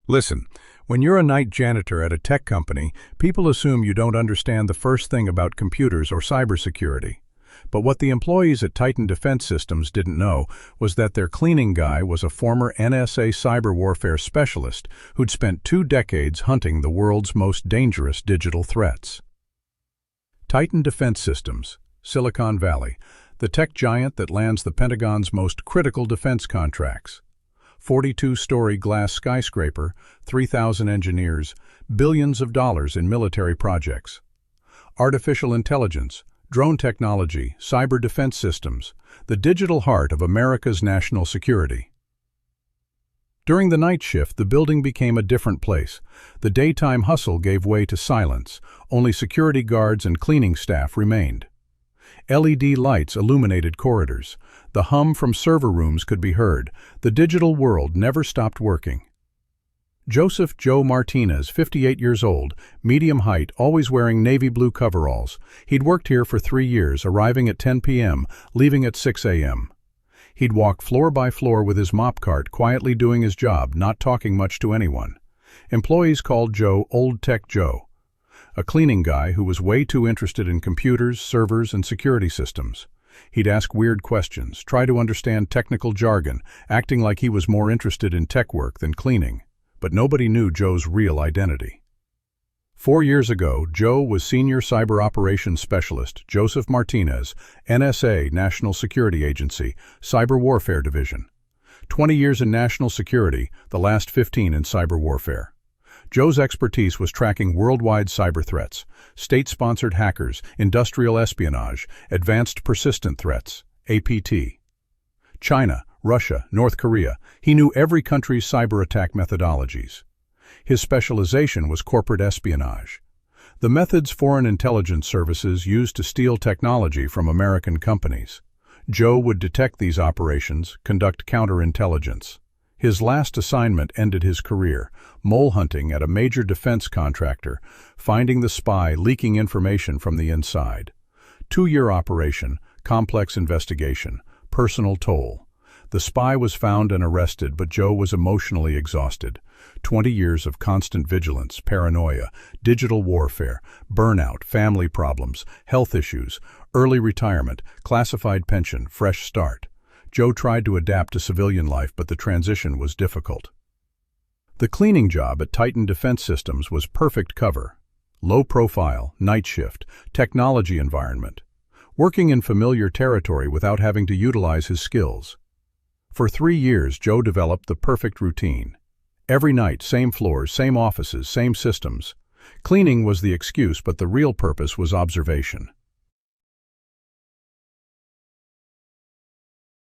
Listen, when you're a night janitor at a tech company, people assume you don't understand the first thing about computers or cybersecurity. But what the employees at Titan Defense Systems didn't know was that their cleaning guy was a former NSA cyber warfare specialist who'd spent 2 decades hunting the world's most dangerous digital threats. Titan Defense Systems, Silicon Valley, the tech giant that lands the Pentagon's most critical defense contracts. 42-story glass skyscraper, 3,000 engineers, billions of dollars in military projects. Artificial intelligence, drone technology, cyber defense systems, the digital heart of America's national security. During the night shift, the building became a different place. The daytime hustle gave way to silence. Only security guards and cleaning staff remained. LED lights illuminated corridors. The hum from server rooms could be heard. The digital world never stopped working. Joseph Joe Martinez, 58 years old, medium height, always wearing navy blue coveralls. He'd worked here for 3 years, arriving at 10 p.m., leaving at 6 a.m. He'd walk floor by floor with his mop cart, quietly doing his job, not talking much to anyone. Employees called Joe Old Tech Joe, a cleaning guy who was way too interested in computers, servers, and security systems. He'd ask weird questions, try to understand technical jargon, acting like he was more interested in tech work than cleaning. But nobody knew Joe's real identity. 4 years ago, Joe was Senior Cyber Operations Specialist, Joseph Martinez, NSA, National Security Agency, Cyber Warfare Division. 20 years in national security, the last 15 in cyber warfare. Joe's expertise was tracking worldwide cyber threats, state-sponsored hackers, industrial espionage, advanced persistent threats, APT. China, Russia, North Korea, he knew every country's cyber attack methodologies. His specialization was corporate espionage, the methods foreign intelligence services used to steal technology from American companies. Joe would detect these operations, conduct counterintelligence. His last assignment ended his career, mole hunting at a major defense contractor, finding the spy leaking information from the inside. 2-year operation, complex investigation, personal toll. The spy was found and arrested, but Joe was emotionally exhausted. 20 years of constant vigilance, paranoia, digital warfare, burnout, family problems, health issues, early retirement, classified pension, fresh start. Joe tried to adapt to civilian life, but the transition was difficult. The cleaning job at Titan Defense Systems was perfect cover. Low profile, night shift, technology environment. Working in familiar territory without having to utilize his skills. For 3 years, Joe developed the perfect routine. Every night, same floors, same offices, same systems. Cleaning was the excuse, but the real purpose was observation.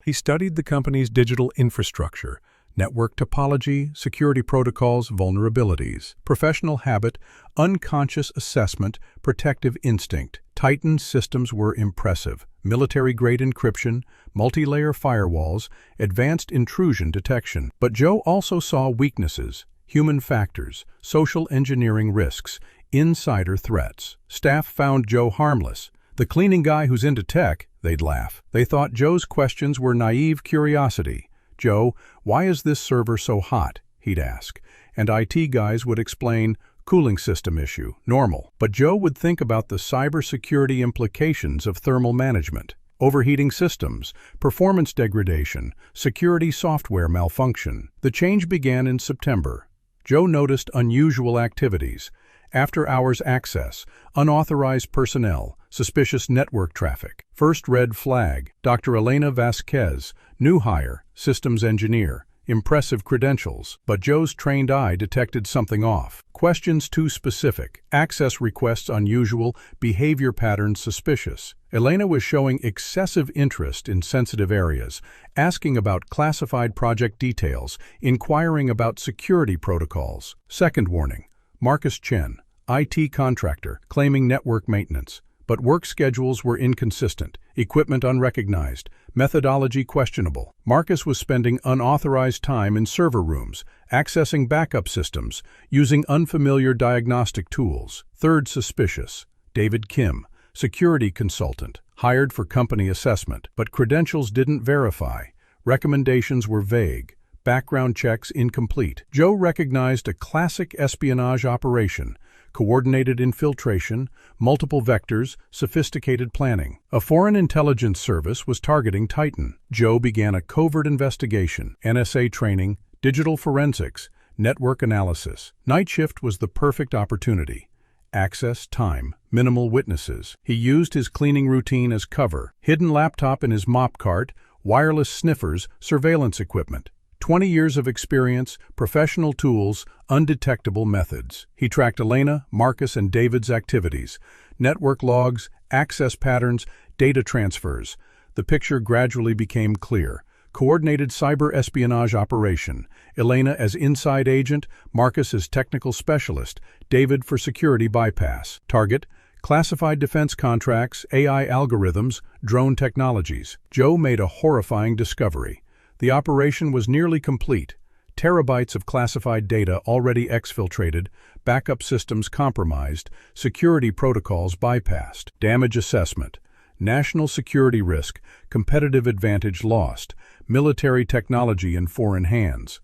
He studied the company's digital infrastructure, network topology, security protocols, vulnerabilities, professional habit, unconscious assessment, protective instinct. Titan's systems were impressive. Military-grade encryption, multi-layer firewalls, advanced intrusion detection. But Joe also saw weaknesses, human factors, social engineering risks, insider threats. Staff found Joe harmless. The cleaning guy who's into tech, they'd laugh. They thought Joe's questions were naive curiosity. Joe, why is this server so hot? He'd ask. And IT guys would explain, cooling system issue, normal. But Joe would think about the cybersecurity implications of thermal management, overheating systems, performance degradation, security software malfunction. The change began in September. Joe noticed unusual activities, after-hours access, unauthorized personnel, suspicious network traffic. First red flag, Dr. Elena Vasquez, new hire, systems engineer, impressive credentials. But Joe's trained eye detected something off. Questions too specific, access requests unusual, behavior patterns suspicious. Elena was showing excessive interest in sensitive areas, asking about classified project details, inquiring about security protocols. Second warning, Marcus Chen, IT contractor, claiming network maintenance. But work schedules were inconsistent, equipment unrecognized, methodology questionable. Marcus was spending unauthorized time in server rooms, accessing backup systems, using unfamiliar diagnostic tools. Third suspicious, David Kim, security consultant, hired for company assessment, but credentials didn't verify. Recommendations were vague. background checks incomplete. Joe recognized a classic espionage operation: coordinated infiltration, multiple vectors, sophisticated planning. A foreign intelligence service was targeting Titan. Joe began a covert investigation: NSA training, digital forensics, network analysis. Night shift was the perfect opportunity. Access, time, minimal witnesses. He used his cleaning routine as cover: hidden laptop in his mop cart, wireless sniffers, surveillance equipment. 20 years of experience, professional tools, undetectable methods. He tracked Elena, Marcus, and David's activities: network logs, access patterns, data transfers. The picture gradually became clear. Coordinated cyber espionage operation: Elena as inside agent, Marcus as technical specialist, David for security bypass. Target: classified defense contracts, AI algorithms, drone technologies. Joe made a horrifying discovery. The operation was nearly complete. Terabytes of classified data already exfiltrated, backup systems compromised, security protocols bypassed. Damage assessment: national security risk, competitive advantage lost, military technology in foreign hands.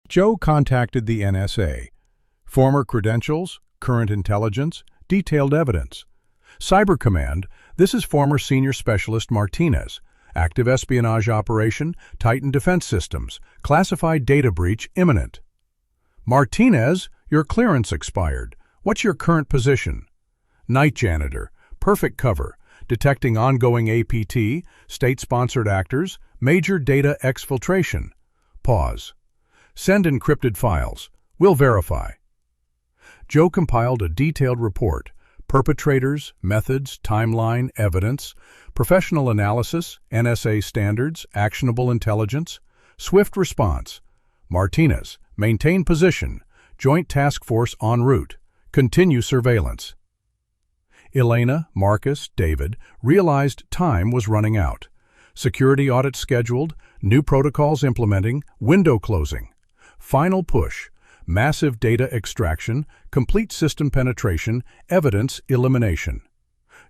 Joe contacted the NSA. Former credentials, current intelligence, detailed evidence. Cyber Command: this is former Senior Specialist Martinez. Active espionage operation, Titan Defense Systems. Classified data breach imminent. Martinez: your clearance expired. What's your current position? Night Janitor: perfect cover, detecting ongoing APT, state-sponsored actors, major data exfiltration. Pause. Send encrypted files. We'll verify. Joe compiled a detailed report: perpetrators, methods, timeline, evidence, professional analysis, NSA standards, actionable intelligence. Swift response: Martinez, maintain position, joint task force en route, continue surveillance. Elena, Marcus, David realized time was running out. Security audit scheduled, new protocols implementing, window closing. Final push: massive data extraction, complete system penetration, evidence elimination.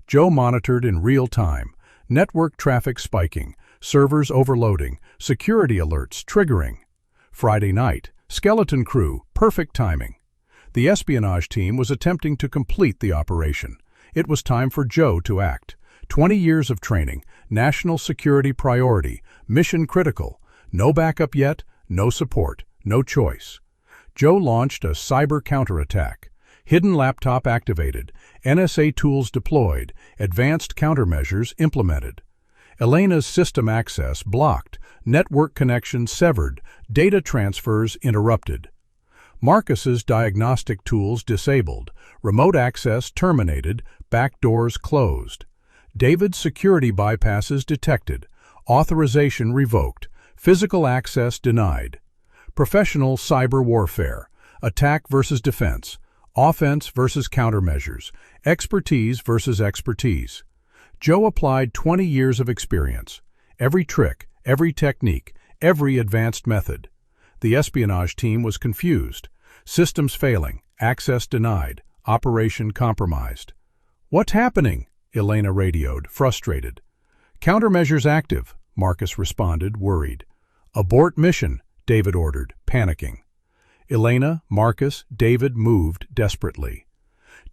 Joe monitored in real time: network traffic spiking, servers overloading, security alerts triggering. Friday night, skeleton crew, perfect timing. The espionage team was attempting to complete the operation. It was time for Joe to act. 20 years of training, national security priority, mission critical. No backup yet, no support, no choice. Joe launched a cyber counterattack. Hidden laptop activated, NSA tools deployed, advanced countermeasures implemented. Elena's system access blocked, network connections severed, data transfers interrupted. Marcus's diagnostic tools disabled, remote access terminated, backdoors closed. David's security bypasses detected, authorization revoked, physical access denied. Professional cyber warfare: attack versus defense, offense versus countermeasures, expertise versus expertise. Joe applied 20 years of experience. Every trick, every technique, every advanced method. The espionage team was confused. Systems failing, access denied, operation compromised. "What's happening?" Elena radioed, frustrated. "Countermeasures active," Marcus responded, worried. "Abort mission," David ordered, panicking. Elena, Marcus, David moved desperately.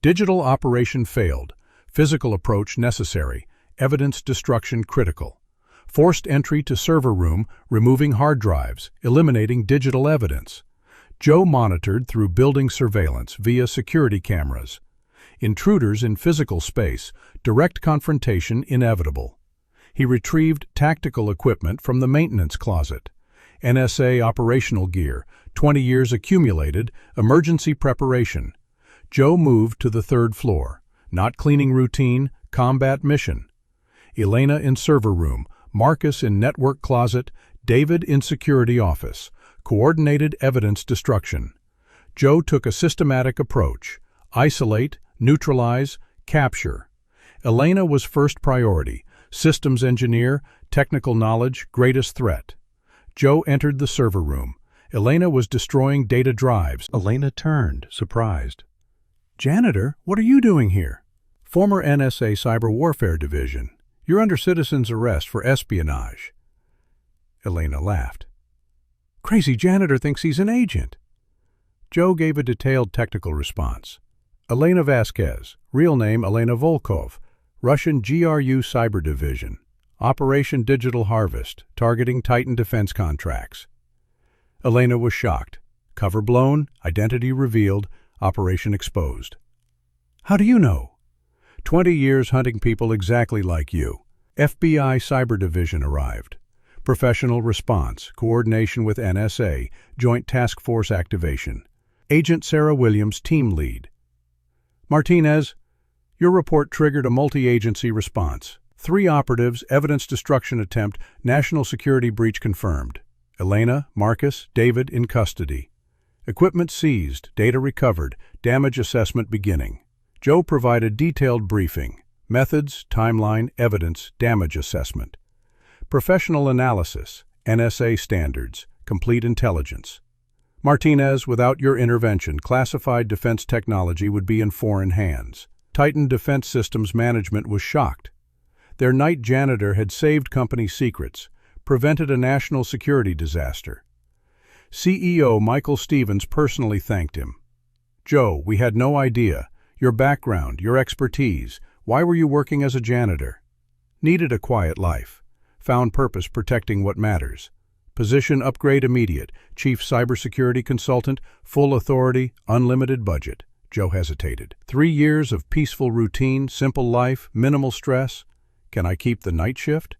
Digital operation failed. Physical approach necessary. Evidence destruction critical. Forced entry to server room, removing hard drives, eliminating digital evidence. Joe monitored through building surveillance via security cameras. Intruders in physical space, direct confrontation inevitable. He retrieved tactical equipment from the maintenance closet. NSA operational gear, 20 years accumulated, emergency preparation. Joe moved to the third floor. Not cleaning routine, combat mission. Elena in server room, Marcus in network closet, David in security office. Coordinated evidence destruction. Joe took a systematic approach: isolate, neutralize, capture. Elena was first priority: systems engineer, technical knowledge, greatest threat. Joe entered the server room. Elena was destroying data drives. Elena turned, surprised. "Janitor, what are you doing here?" "Former NSA Cyber Warfare Division. You're under citizen's arrest for espionage." Elena laughed. Crazy janitor thinks he's an agent. Joe gave a detailed technical response. Elena Vasquez, real name Elena Volkov, Russian GRU Cyber Division, Operation Digital Harvest, targeting Titan defense contracts. Elena was shocked. Cover blown, identity revealed, operation exposed. How do you know? 20 years hunting people exactly like you. FBI Cyber Division arrived. Professional response, coordination with NSA, Joint Task Force activation. Agent Sarah Williams, team lead. Martinez, your report triggered a multi-agency response. 3 operatives, evidence destruction attempt, national security breach confirmed. Elena, Marcus, David in custody. Equipment seized, data recovered, damage assessment beginning. Joe provided detailed briefing. Methods, timeline, evidence, damage assessment. Professional analysis, NSA standards, complete intelligence. Martinez, without your intervention, classified defense technology would be in foreign hands. Titan Defense Systems Management was shocked. Their night janitor had saved company secrets, prevented a national security disaster. CEO Michael Stevens personally thanked him. Joe, we had no idea. Your background, your expertise. Why were you working as a janitor? Needed a quiet life. Found purpose protecting what matters. Position upgrade immediate. Chief Cybersecurity Consultant, full authority, unlimited budget. Joe hesitated. 3 years of peaceful routine, simple life, minimal stress. Can I keep the night shift?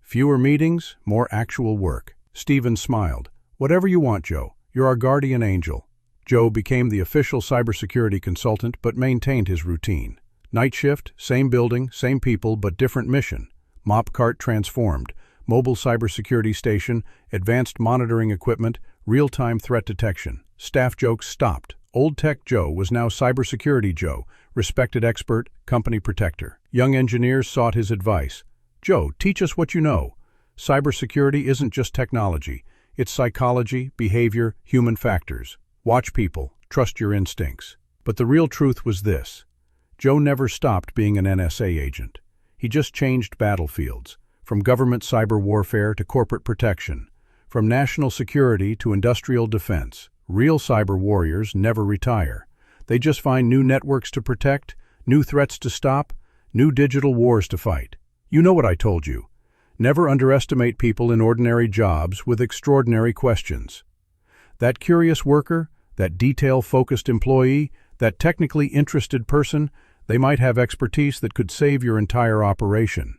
Fewer meetings, more actual work. Stevens smiled. Whatever you want, Joe. You're our guardian angel. Joe became the official cybersecurity consultant but maintained his routine. Night shift, same building, same people, but different mission. Mop cart transformed. Mobile cybersecurity station, advanced monitoring equipment, real-time threat detection. Staff jokes stopped. Old Tech Joe was now Cybersecurity Joe, respected expert, company protector. Young engineers sought his advice. Joe, teach us what you know. Cybersecurity isn't just technology. It's psychology, behavior, human factors. Watch people, trust your instincts. But the real truth was this. Joe never stopped being an NSA agent. He just changed battlefields, from government cyber warfare to corporate protection, from national security to industrial defense. Real cyber warriors never retire. They just find new networks to protect, new threats to stop, new digital wars to fight. You know what I told you. Never underestimate people in ordinary jobs with extraordinary questions. That curious worker, that detail-focused employee, that technically interested person, they might have expertise that could save your entire operation.